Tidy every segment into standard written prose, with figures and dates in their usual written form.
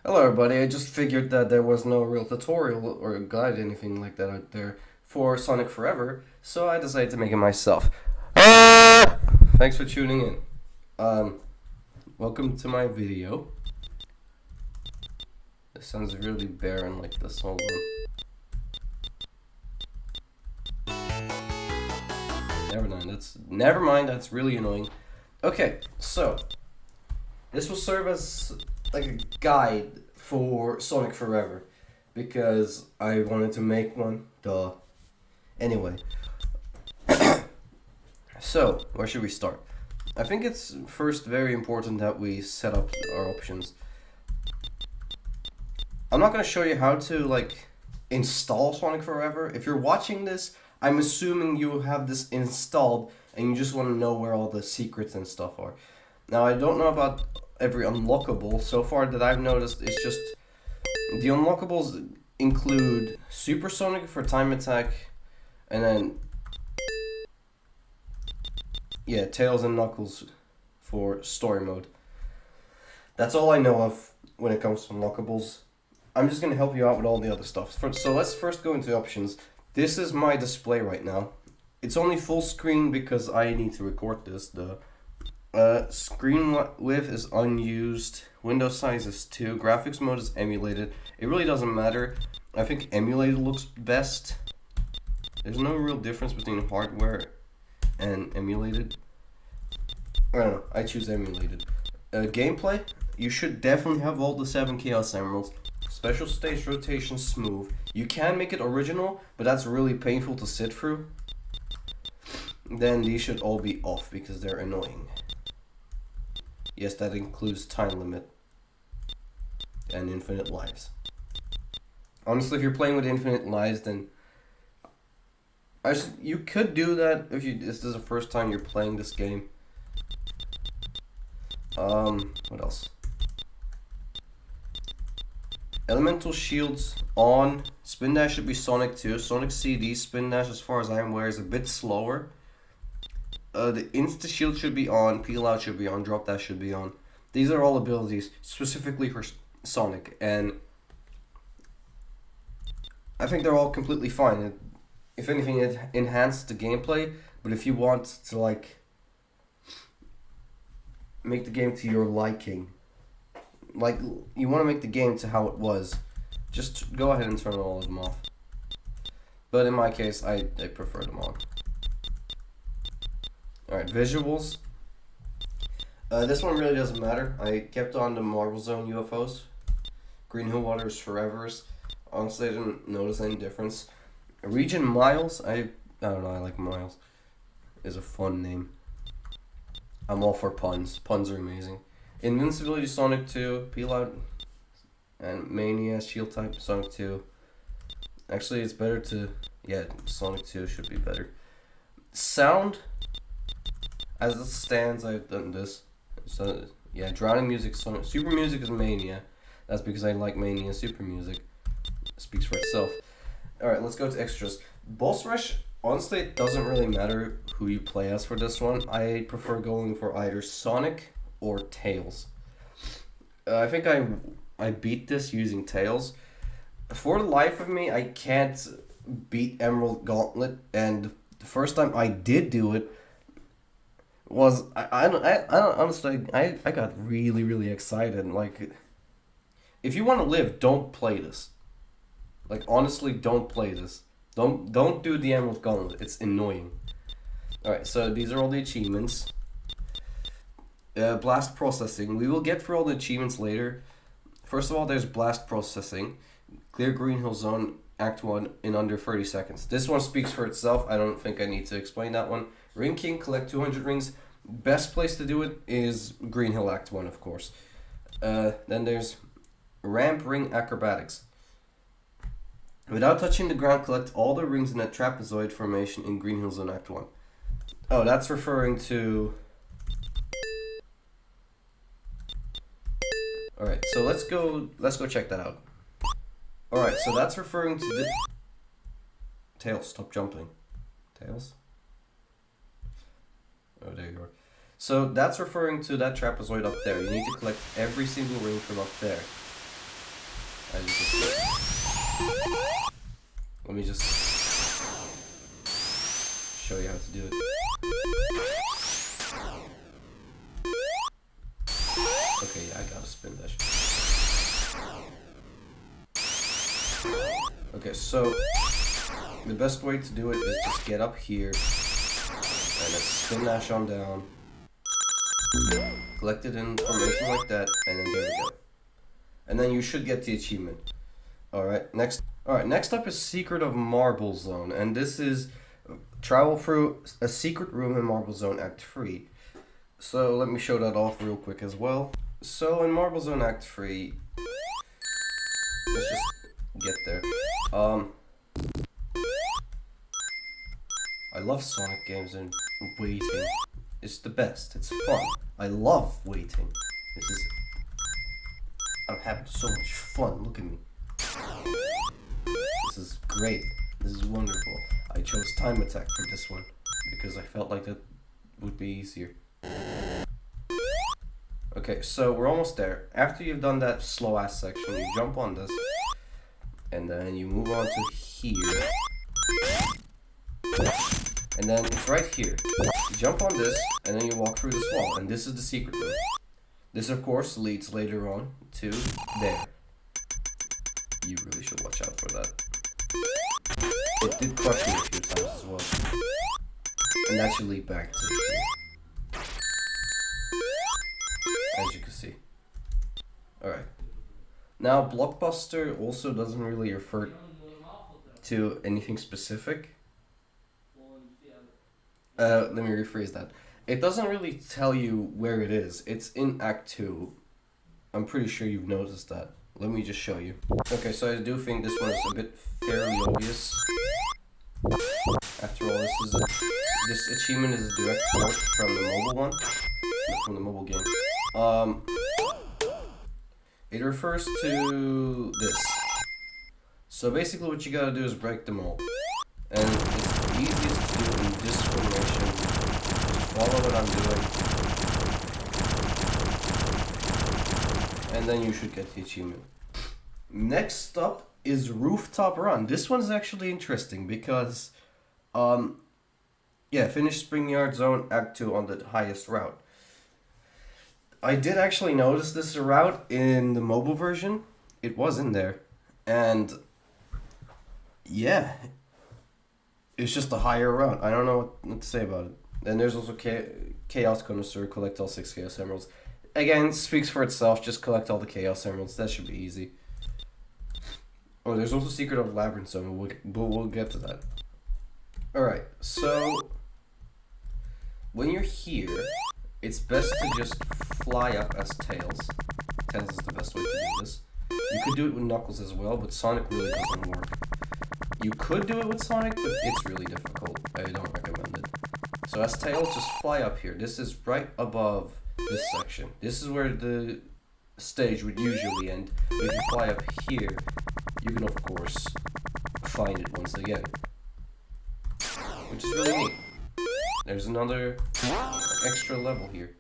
Hello everybody, I just figured that there was no real tutorial or guide, anything like that out there for Sonic Forever, so I decided to make it myself. Thanks for tuning in. Um, Welcome to my video. This sounds really barren like this, hold on. Never mind, that's really annoying. Okay, so this will serve as like a guide for Sonic Forever because I wanted to make one. Duh. Anyway, so where should we start? I think it's first very important that we set up our options. I'm not going to show you how to like install Sonic Forever. If you're watching this, I'm assuming you have this installed and you just want to know where all the secrets and stuff are. Now, I don't know about every unlockable. So far that I've noticed, it's just the unlockables include Supersonic for time attack, and then yeah, Tails and Knuckles for story mode. That's all I know of when it comes to unlockables. I'm just gonna help you out with all the other stuff. So let's first go into options. This is my display right now. It's only full screen because I need to record this. The screen width is unused. Window size is 2. Graphics mode is emulated. It really doesn't matter. I think emulated looks best. There's no real difference between hardware and emulated. I don't know. I choose emulated. Gameplay. You should definitely have all the 7 Chaos Emeralds. Special stage rotation smooth. You can make it original, but that's really painful to sit through. Then these should all be off because they're annoying. Yes, that includes time limit and infinite lives. Honestly, if you're playing with infinite lives, then you could do that if this is the first time you're playing this game. What else? Elemental shields on. Spin dash should be Sonic 2. Sonic CD spin dash, as far as I'm aware, is a bit slower. The insta shield should be on. Peel out should be on. Drop dash should be on. These are all abilities specifically for Sonic, and I think they're all completely fine. If anything, it enhances the gameplay. But if you want to like make the game to your liking, like you want to make the game to how it was, just go ahead and turn all of them off. But in my case, I prefer them on. Alright, visuals. This one really doesn't matter. I kept on the Marble Zone UFOs. Green Hill Waters Forevers. Honestly, I didn't notice any difference. Region Miles. I don't know, I like Miles. Is a fun name. I'm all for puns. Puns are amazing. Invincibility Sonic 2, Peel Out, and Mania Shield type Sonic 2. Actually, it's better to, yeah, Sonic 2 should be better. Sound, as it stands, I've done this. So yeah, Drowning Music Sonic. Super Music is Mania. That's because I like Mania. Super Music speaks for itself. All right, let's go to extras. Boss Rush. Honestly, it doesn't really matter who you play as for this one. I prefer going for either Sonic or Tails. I think I beat this using Tails. For the life of me, I can't beat Emerald Gauntlet, and the first time I did do it was I don't honestly I got really excited. Like, if you want to live, don't play this. Like, honestly, don't play this. Don't do the Emerald Gauntlet. It's annoying. All right, so these are all the achievements. Blast processing. We will get through all the achievements later. First of all, there's blast processing. Clear Green Hill Zone Act 1 in under 30 seconds. This one speaks for itself. I don't think I need to explain that one. Ring King, collect 200 rings. Best place to do it is Green Hill Act 1, of course. Then there's Ramp Ring Acrobatics. Without touching the ground, collect all the rings in a trapezoid formation in Green Hill Zone Act 1. Oh, that's referring to... Alright, so let's go check that out. Alright, so that's referring to the... Tails, stop jumping. Tails? Oh, there you are. So that's referring to that trapezoid up there. You need to collect every single ring from up there. as you can see. Let me just show you how to do it. Okay, yeah, I gotta spin dash. Okay, so the best way to do it is just get up here and then spin dash on down, collected information like that, and then there we go. And then you should get the achievement. Alright, next up is Secret of Marble Zone, and this is travel through a secret room in Marble Zone Act 3. So let me show that off real quick as well. So in Marble Zone Act 3, let's just get there. I love Sonic games and waiting. It's the best. It's fun. I love waiting. I'm having so much fun. Look at me. This is great. This is wonderful. I chose Time Attack for this one because I felt like that would be easier. Okay, so we're almost there. After you've done that slow ass section, you jump on this, and then you move on to here. And then it's right here. You jump on this, and then you walk through this wall, and this is the secret room. This, of course, leads later on to there. You really should watch out for that. It did crush me a few times as well. And that should lead back to here. As you can see. Alright. Now, Blockbuster also doesn't really refer to anything specific. Let me rephrase that. It doesn't really tell you where it is. It's in Act 2. I'm pretty sure you've noticed that. Let me just show you. Okay, so I do think this one is a bit fairly obvious. After all, this achievement is a direct port from the mobile one, from the mobile game. It refers to this. So basically, what you gotta do is break them all, and it's easiest to do in this formation. Just follow what I'm doing, and then you should get the achievement. Next up is Rooftop Run. This one's actually interesting because, finish Spring Yard Zone Act 2 on the highest route. I did actually notice this route in the mobile version. It was in there, and yeah, it's just a higher route. I don't know what to say about it. And there's also Chaos Connoisseur, collect all 6 Chaos Emeralds. Again, speaks for itself, just collect all the Chaos Emeralds, that should be easy. Oh, there's also Secret of Labyrinth Zone, but we'll get to that. Alright, so when you're here, it's best to just fly up as Tails. Tails is the best way to do this. You could do it with Knuckles as well, but Sonic really doesn't work. You could do it with Sonic, but it's really difficult. I don't recommend it. So as Tails, just fly up here. This is right above this section. This is where the stage would usually end. But if you fly up here, you can of course find it once again. Which is really neat. There's another extra level here.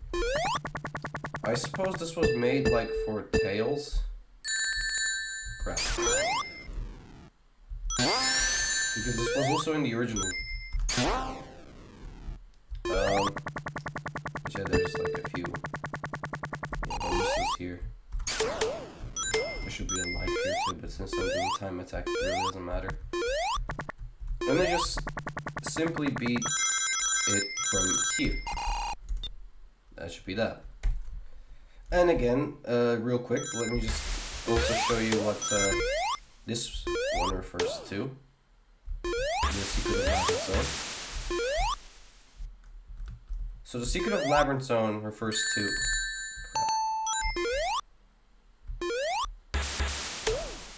I suppose this was made like for Tails. Crap. Because this was also in the original. Yeah, there's like a few bonuses here. There should be a life here too, but since I'm doing Time Attack, it really doesn't matter. And then just simply beat it from here. That should be that. And again, real quick, let me just also show you what this one refers to. The Secret of Labyrinth Zone. So the Secret of Labyrinth Zone refers to...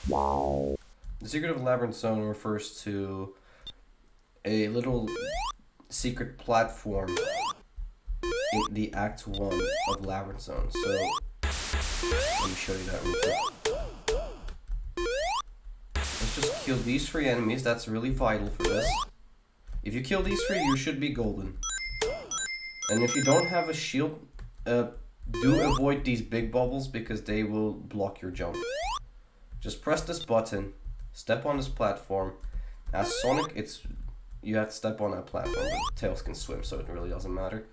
Wow. The Secret of Labyrinth Zone refers to a little secret platform in the Act 1 of Labyrinth Zone. So, let me show you that real quick. Let's just kill these 3 enemies, that's really vital for this. If you kill these 3, you should be golden. And if you don't have a shield, do avoid these big bubbles because they will block your jump. Just press this button, step on this platform. As Sonic, you have to step on that platform, but Tails can swim, so it really doesn't matter.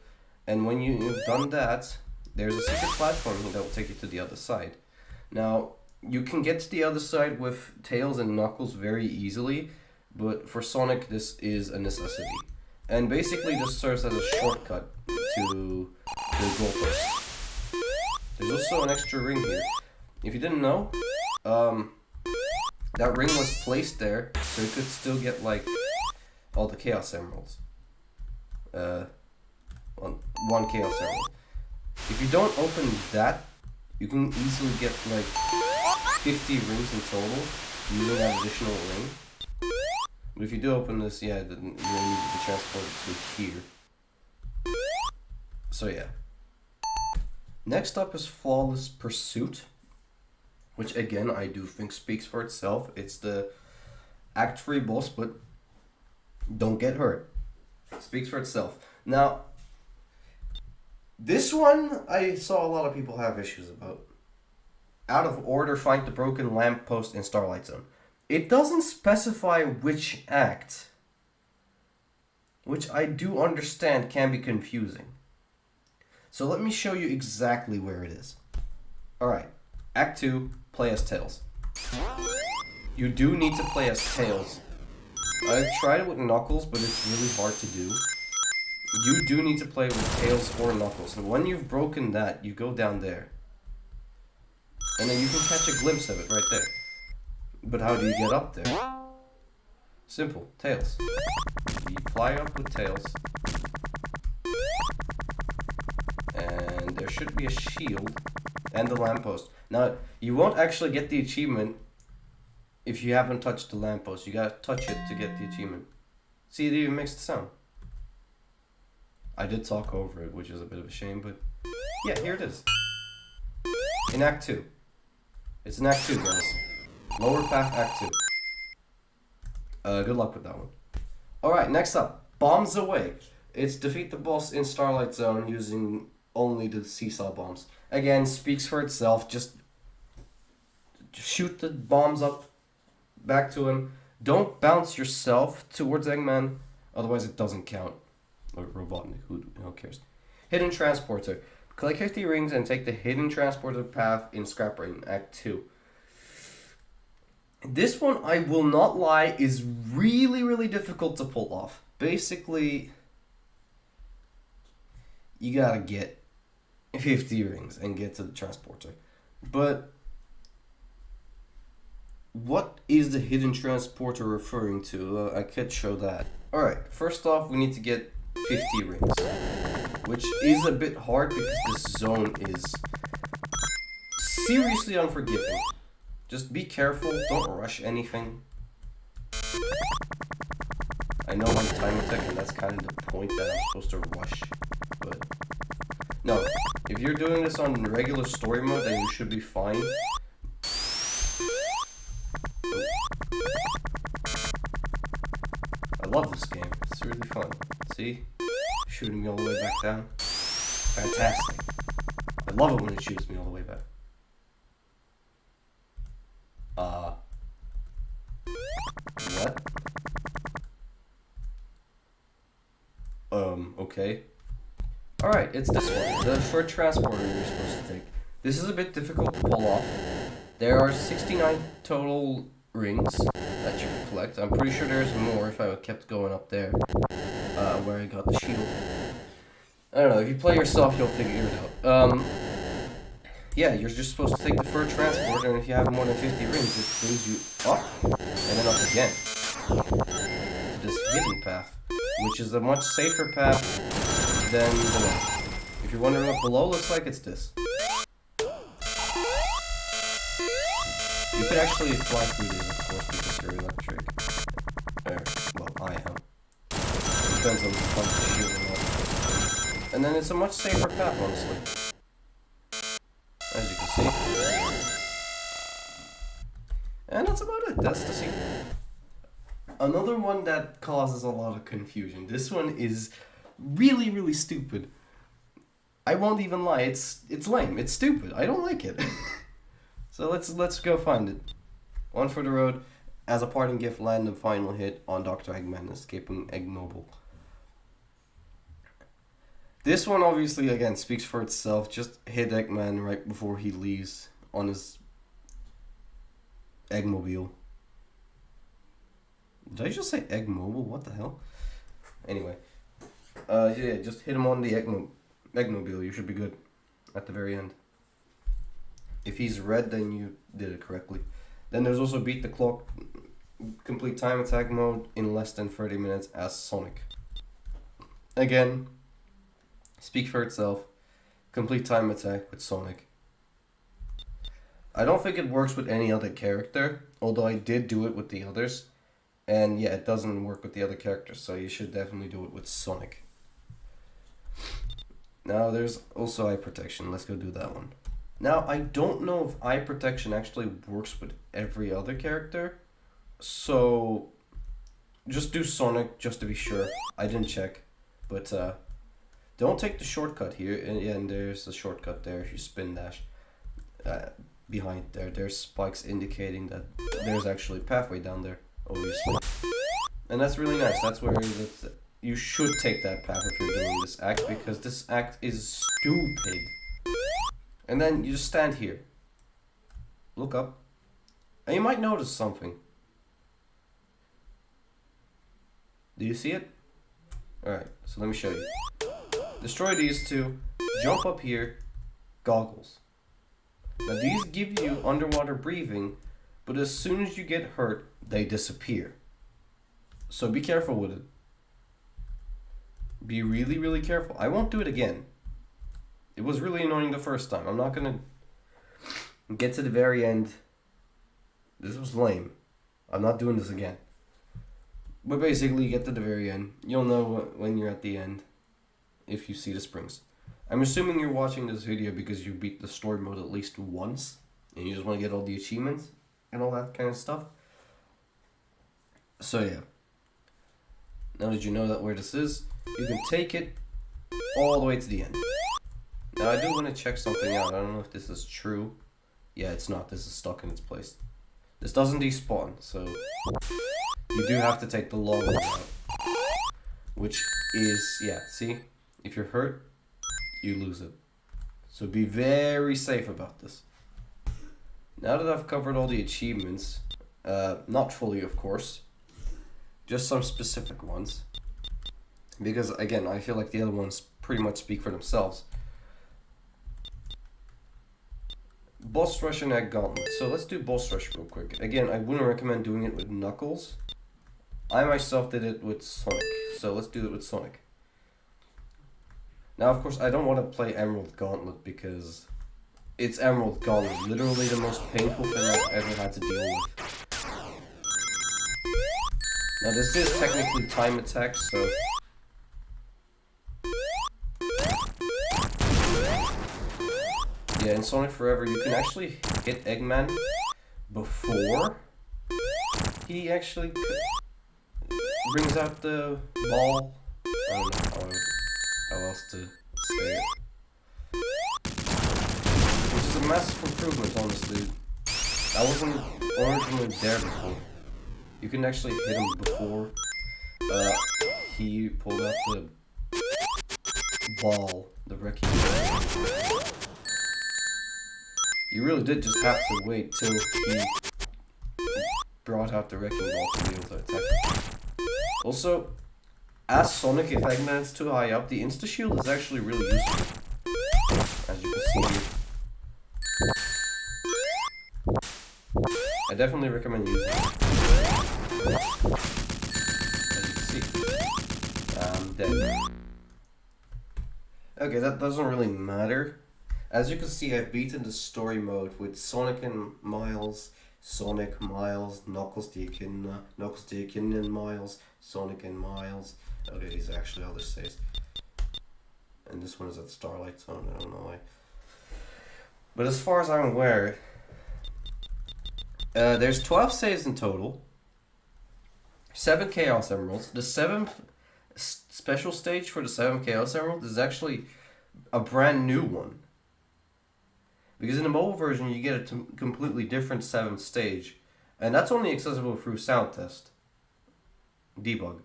And when you've done that, there's a secret platform that will take you to the other side. Now, you can get to the other side with Tails and Knuckles very easily, but for Sonic, this is a necessity. And basically, this serves as a shortcut to the goalpost. There's also an extra ring here. If you didn't know, that ring was placed there so you could still get like all the Chaos Emeralds. One Chaos Emerald. If you don't open that, you can easily get like 50 rings in total using that additional ring. But if you do open this, yeah, then you're gonna need to transport it to here. So yeah. Next up is Flawless Pursuit, which again I do think speaks for itself. It's the Act 3 boss, but don't get hurt. It speaks for itself. Now, this one I saw a lot of people have issues about. Out of order, find the broken lamppost in Starlight Zone. It doesn't specify which act, which I do understand can be confusing. So let me show you exactly where it is. Alright, Act 2, play as Tails. You do need to play as Tails. I've tried it with Knuckles, but it's really hard to do. You do need to play with Tails or Knuckles, and when you've broken that, you go down there. And then you can catch a glimpse of it right there. But how do you get up there? Simple, Tails. You fly up with Tails. And there should be a shield and the lamppost. Now, you won't actually get the achievement if you haven't touched the lamppost. You gotta touch it to get the achievement. See, it even makes the sound. I did talk over it, which is a bit of a shame, but yeah, here it is. In Act 2. It's in Act 2, guys. Lower Path, Act 2. Good luck with that one. Alright, next up. Bombs Away. It's defeat the boss in Starlight Zone using only the seesaw bombs. Again, speaks for itself. Just shoot the bombs up back to him. Don't bounce yourself towards Eggman, otherwise it doesn't count. Or Robotnik, who cares? Hidden Transporter. Collect 50 rings and take the Hidden Transporter path in Scrap Brain, Act 2. This one, I will not lie, is really, really difficult to pull off. Basically, you gotta get 50 rings and get to the transporter. But what is the Hidden Transporter referring to? I could show that. Alright, first off, we need to get 50 rings, which is a bit hard because this zone is seriously unforgiving. Just be careful, don't rush anything. I know I'm time attack and that's kind of the point that I'm supposed to rush, but no, if you're doing this on regular story mode then you should be fine. I love this game, it's really fun. See? Shooting me all the way back down. Fantastic. I love it when it shoots me all the way back. What? Okay. Alright, it's this one. The short transporter you're supposed to take. This is a bit difficult to pull off. There are 69 total rings that you can collect. I'm pretty sure there's more if I kept going up there. Where I got the shield. I don't know, if you play yourself, you'll figure it out. Yeah, you're just supposed to take the fur transporter, and if you have more than 50 rings, it brings you up, and then up again. To this hidden path, which is a much safer path than below. If you're wondering what below looks like, it's this. You could actually fly through these, of course, because you're electric. Well, I am. Depends on the pump you're shooting at. And then it's a much safer path, honestly. As you can see. And that's about it. That's the secret. Another one that causes a lot of confusion. This one is really, really stupid. I won't even lie. It's lame. It's stupid. I don't like it. So let's go find it. One for the road. As a parting gift, land the final hit on Dr. Eggman, escaping Egg Mobile. This one obviously, again, speaks for itself. Just hit Eggman right before he leaves on his Eggmobile. Did I just say Eggmobile? What the hell? Anyway. Yeah, just hit him on the Eggmobile. You should be good at the very end. If he's red, then you did it correctly. Then there's also Beat the Clock, complete time attack mode in less than 30 minutes as Sonic. Again, speak for itself. Complete time attack with Sonic. I don't think it works with any other character, although I did do it with the others. And yeah, it doesn't work with the other characters, so you should definitely do it with Sonic. Now there's also eye protection. Let's go do that one. Now, I don't know if eye protection actually works with every other character, so just do Sonic just to be sure. I didn't check, but don't take the shortcut here. And there's the shortcut there if you spin dash. Behind there's spikes indicating that there's actually a pathway down there, obviously. And that's really nice. That's where you should take that path if you're doing this act, because this act is stupid. And then you just stand here. Look up. And you might notice something. Do you see it? Alright, so let me show you. Destroy these two. Jump up here. Goggles. Now these give you underwater breathing, but as soon as you get hurt, they disappear. So be careful with it. Be really, really careful. I won't do it again. It was really annoying the first time. I'm not gonna get to the very end. This was lame. I'm not doing this again. But basically, you get to the very end. You'll know when you're at the end if you see the springs. I'm assuming you're watching this video because you beat the story mode at least once and you just want to get all the achievements and all that kind of stuff. So yeah. Now that you know that where this is, you can take it all the way to the end. Now I do want to check something out. I don't know if this is true. Yeah, it's not. This is stuck in its place. This doesn't despawn, so you do have to take the long way out. Which is, yeah, see? If you're hurt, you lose it. So be very safe about this. Now that I've covered all the achievements, not fully of course, just some specific ones. Because again, I feel like the other ones pretty much speak for themselves. Boss Rush and Egg Gauntlet. So let's do Boss Rush real quick. Again, I wouldn't recommend doing it with Knuckles. I myself did it with Sonic. So let's do it with Sonic. Now, of course, I don't want to play Emerald Gauntlet because it's Emerald Gauntlet. Literally the most painful thing I've ever had to deal with. Now, this is technically time attack, so... Yeah, in Sonic Forever, you can actually hit Eggman before he actually brings out the ball. I don't know how else to say it. Which is a massive improvement, honestly. I wasn't originally there before. You can actually hit him before he pulled out the ball, the wrecking ball. You really did just have to wait till he brought out the wrecking ball to be able to attack him. Also, as Sonic, if Eggman's too high up, the insta-shield is actually really useful. As you can see here. I definitely recommend using it. As you can see. I'm dead. Okay, that doesn't really matter. As you can see, I've beaten the story mode with Sonic and Miles, Sonic, Miles, Knuckles the Echidna, Knuckles the Echidna and Miles, Sonic and Miles. Okay, these are actually other states. And this one is at Starlight Zone, I don't know why. But as far as I'm aware, there's 12 saves in total, 7 Chaos Emeralds. The 7th special stage for the 7 Chaos Emeralds is actually a brand new one. Because in the mobile version, you get a completely different 7th stage. And that's only accessible through sound test. Debug.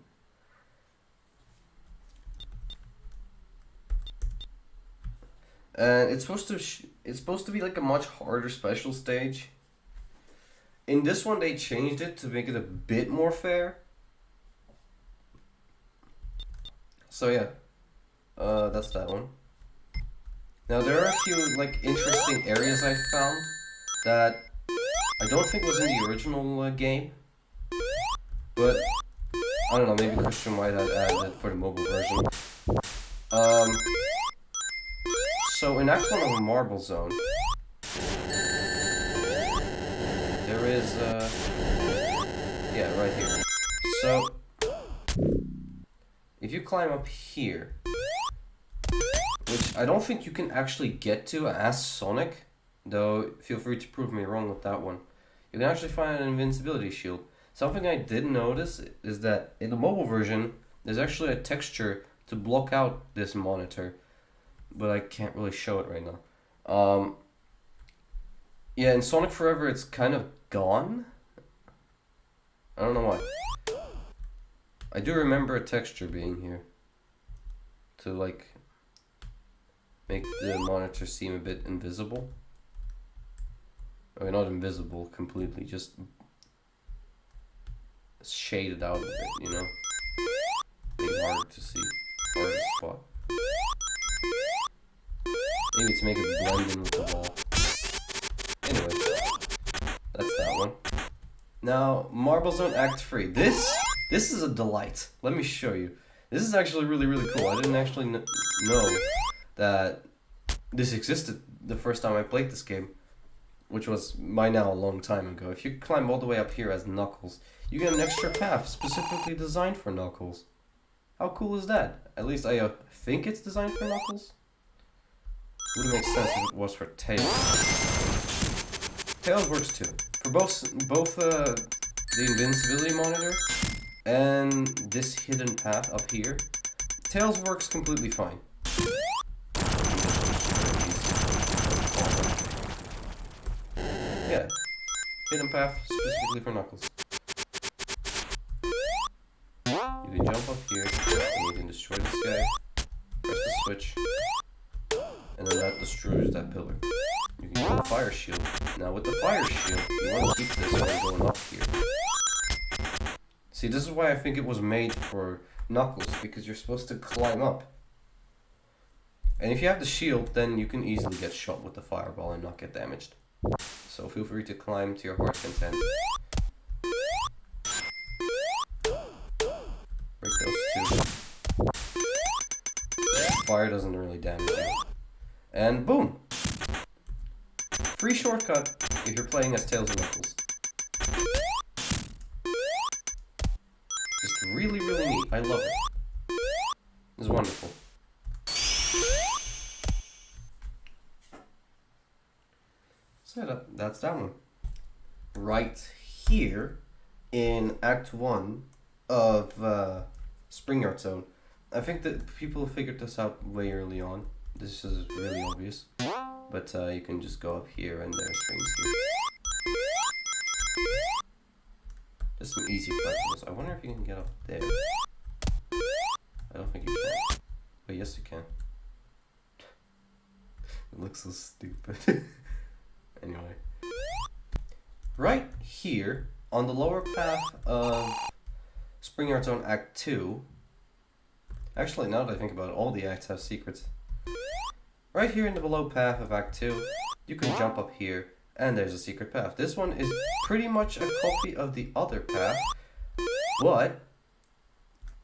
And it's supposed to be like a much harder special stage. In this one they changed it to make it a bit more fair. So yeah. That's that one. Now there are a few like interesting areas I found that I don't think was in the original game, but I don't know, maybe Christian might have added it for the mobile version. So in Act 1 of a Marble Zone, there is yeah, right here. So if you climb up here, which I don't think you can actually get to as Sonic, though feel free to prove me wrong with that one. You can actually find an invincibility shield. Something I did notice is that in the mobile version, there's actually a texture to block out this monitor, but I can't really show it right now. Yeah, in Sonic Forever, it's kind of gone. I don't know why. I do remember a texture being here to like make the monitor seem a bit invisible. I mean, not invisible completely, just shaded out a bit, you know? Make it harder to see, harder to spot. Maybe to make it blend in with the ball. Anyway, that's that one. Now, Marble Zone Act 3. This is a delight. Let me show you. This is actually really, really cool. I didn't actually know that this existed the first time I played this game, which was by now a long time ago. If you climb all the way up here as Knuckles, you get an extra path specifically designed for Knuckles. How cool is that? At least I think it's designed for Knuckles. Wouldn't make sense if it was for Tails. Tails works too. For both the invincibility monitor and this hidden path up here, Tails works completely fine. Yeah, hidden path specifically for Knuckles. You can jump up here, and you can destroy this guy, press the switch, and then that destroys that pillar. You can get a fire shield. Now with the fire shield, you want to keep this while going up here. See, this is why I think it was made for Knuckles, because you're supposed to climb up. And if you have the shield, then you can easily get shot with the fireball and not get damaged. So feel free to climb to your heart's content. Break those two. Yeah, fire doesn't really damage you. And boom! Free shortcut if you're playing as Tails and Knuckles. Just really, really neat. I love it. It's wonderful. So that's that one. Right here in Act 1 of Spring Yard Zone, I think that people figured this out way early on. This is really obvious. But you can just go up here and there's springs here. Just some easy collectibles. I wonder if you can get up there. I don't think you can. But yes you can. It looks so stupid. Anyway. Right here, on the lower path of Spring Yard Zone Act 2. Actually, now that I think about it, all the acts have secrets. Right here in the below path of Act 2, you can jump up here, and there's a secret path. This one is pretty much a copy of the other path, but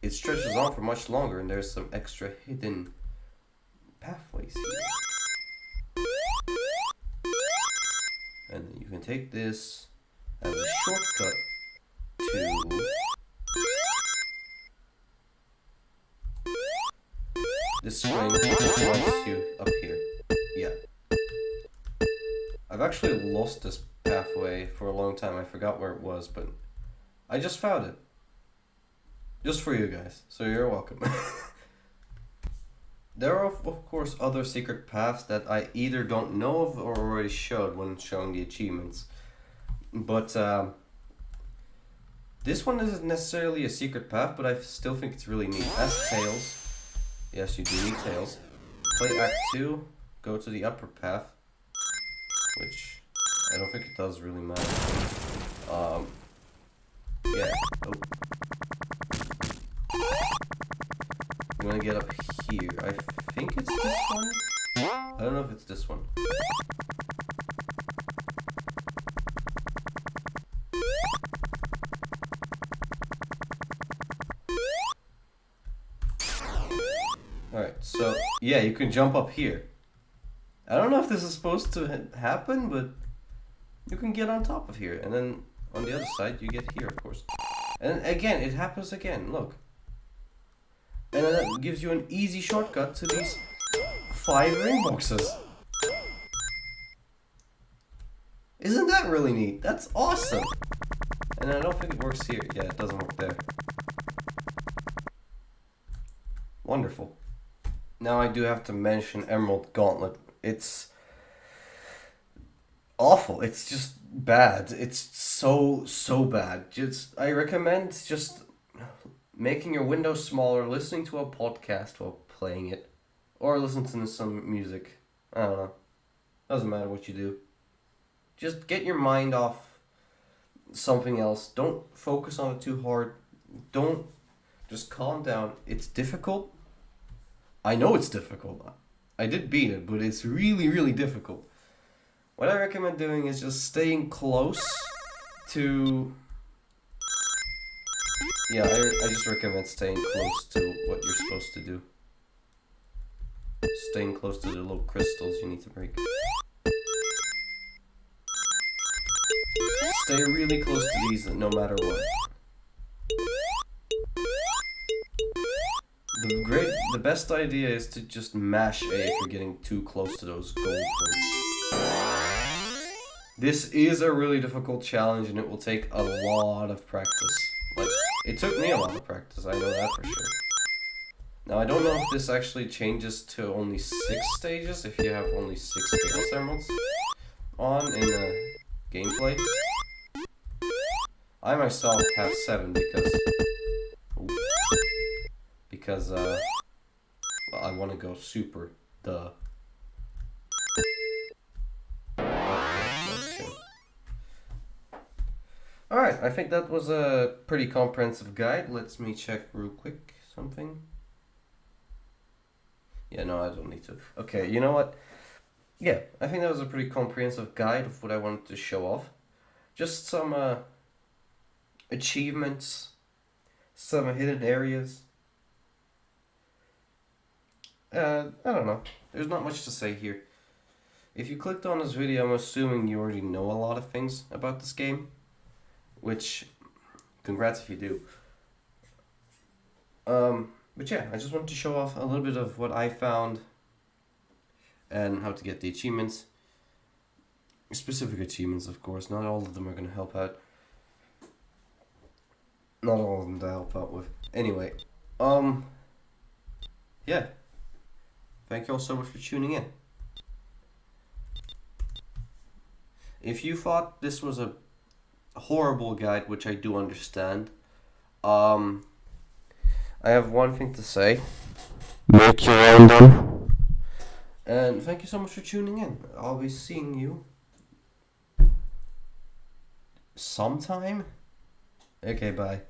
it stretches on for much longer, and there's some extra hidden pathways here. And you can take this as a shortcut to this swing points you up here. Yeah. I've actually lost this pathway for a long time. I forgot where it was, but I just found it. Just for you guys, so you're welcome. There are, of course, other secret paths that I either don't know of or already showed when showing the achievements. But This one isn't necessarily a secret path, but I still think it's really neat. As Tails, yes, you do need Tails. Play Act 2, go to the upper path, which I don't think it does really matter. Yeah. Oh. I'm gonna get up here. I think it's this one. I don't know if it's this one. Alright, so yeah, you can jump up here. I don't know if this is supposed to happen, but you can get on top of here, and then on the other side you get here, of course. And again, it happens again, look. And then that gives you an easy shortcut to these 5 ring boxes. Isn't that really neat? That's awesome! And I don't think it works here. Yeah, it doesn't work there. Wonderful. Now I do have to mention Emerald Gauntlet. It's awful. It's just bad. It's so bad. I recommend just making your window smaller, listening to a podcast while playing it, or listening to some music. I don't know. Doesn't matter what you do. Just get your mind off something else. Don't focus on it too hard. Just calm down. It's difficult. I know it's difficult. I did beat it, but it's really, really difficult. What I recommend doing is just staying close to... Yeah, I just recommend staying close to what you're supposed to do. Staying close to the little crystals you need to break. Stay really close to these no matter what. The best idea is to just mash A if you're getting too close to those gold points. This is a really difficult challenge and it will take a lot of practice. Like, it took me a lot of practice, I know that for sure. Now I don't know if this actually changes to only 6 stages, if you have only 6 Chaos Emeralds on in the gameplay. I myself have 7 because well, I want to go super, duh. Alright, I think that was a pretty comprehensive guide. Let me check real quick something. Yeah, no, I don't need to. Okay, you know what? Yeah, I think that was a pretty comprehensive guide of what I wanted to show off. Just some achievements, some hidden areas. I don't know. There's not much to say here. If you clicked on this video, I'm assuming you already know a lot of things about this game. Which, congrats if you do. But yeah, I just wanted to show off a little bit of what I found and how to get the achievements. Specific achievements, of course. Not all of them are going to help out. Not all of them to help out with. Anyway, yeah. Thank you all so much for tuning in. If you thought this was a horrible guide, which I do understand, I have one thing to say. Make your own done. And thank you so much for tuning in. I'll be seeing you sometime. Okay, bye.